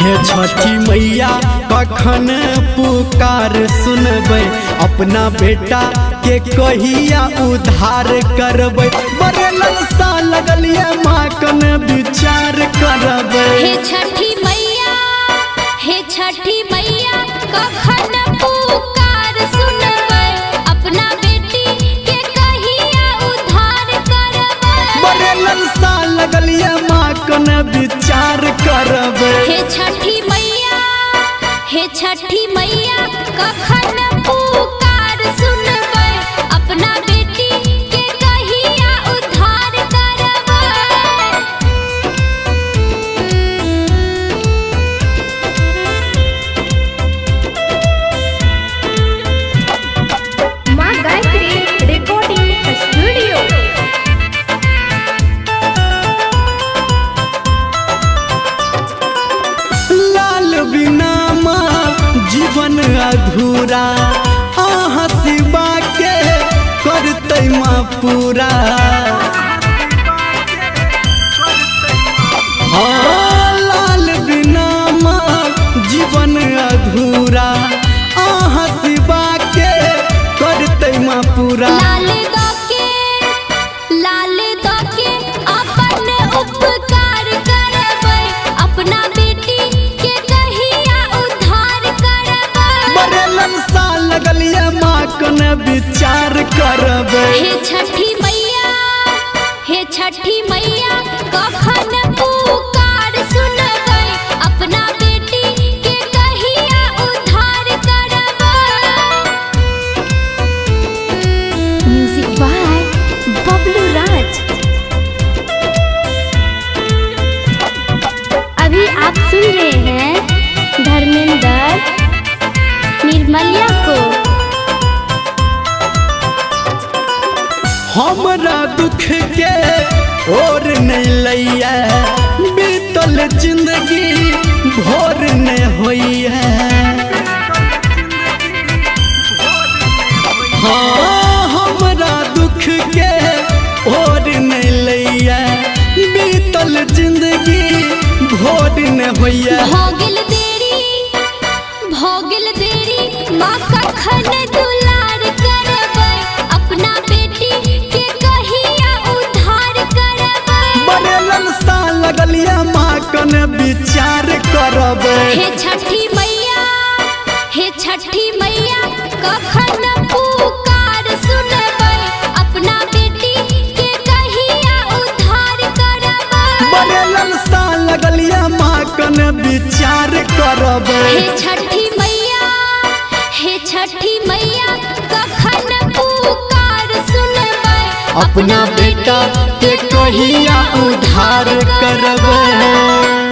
हे छठी मैया कखन पुकार सुनबै, अपना बेटा के कहिया उद्धार करबै। बड़े ललसा लगलिए माँ कन विचार करबै। हे छठी मैया, हे छठी मैया कखन पुकार सुनबै, अपना बेटी के कहिया उद्धार करबै। बड़े ललसा लगलिए माँ कन विचार करबै। हे छठी मैया, हे छठी मैया कखन पुकार सुनबै, अपना बेटी के कहिया उद्धार करबै। माँ गायत्री रिकॉर्डिंग स्टूडियो। लाल बिना माँ जीवन अधूरा, आहाँ शिवा के करतै माँ पूरा। हाँ, लाल बिना माँ जीवन अधूरा, आहाँ शिवा के करतै माँ पूरा। लाल दो के अपन उपकार करबै, अपना बेटी के कहिया उद्धार करबै। बड़े ललसा लगलिए माँ कन विचार करबै। हे छठी मैया, हे छठी मैया कखन पुकार सुनबै, अपना बेटी के कहिया उद्धार करबै। म्यूजिक बाय बबलू राज। अभी आप सुन रहे हैं धर्मेंद्र निर्मलिया को। हमरा दुख के और नहीं लैया, बीतल जिंदगी भोर नहीं होई है। हाँ, हमरा दुख के और नहीं लैया, बीतल जिंदगी भोर नहीं होइया। भोगल देरी माँ कखन दुलार करबै, अपना बेटी के कहिया उद्धार करबै। बड़े ललसा लगलिए माँ कन विचार करबै। हे छठी मैया, हे छठी मैया कखन पुकार सुनबै, अपना बेटी के कहिया उद्धार करबै। बड़े ललसा लगलिए माँ कन विचार करबै। हे छठी मैया, हे छठी मैया कखन पुकार सुनबै, अपना बेटा के कहिया उद्धार करबै।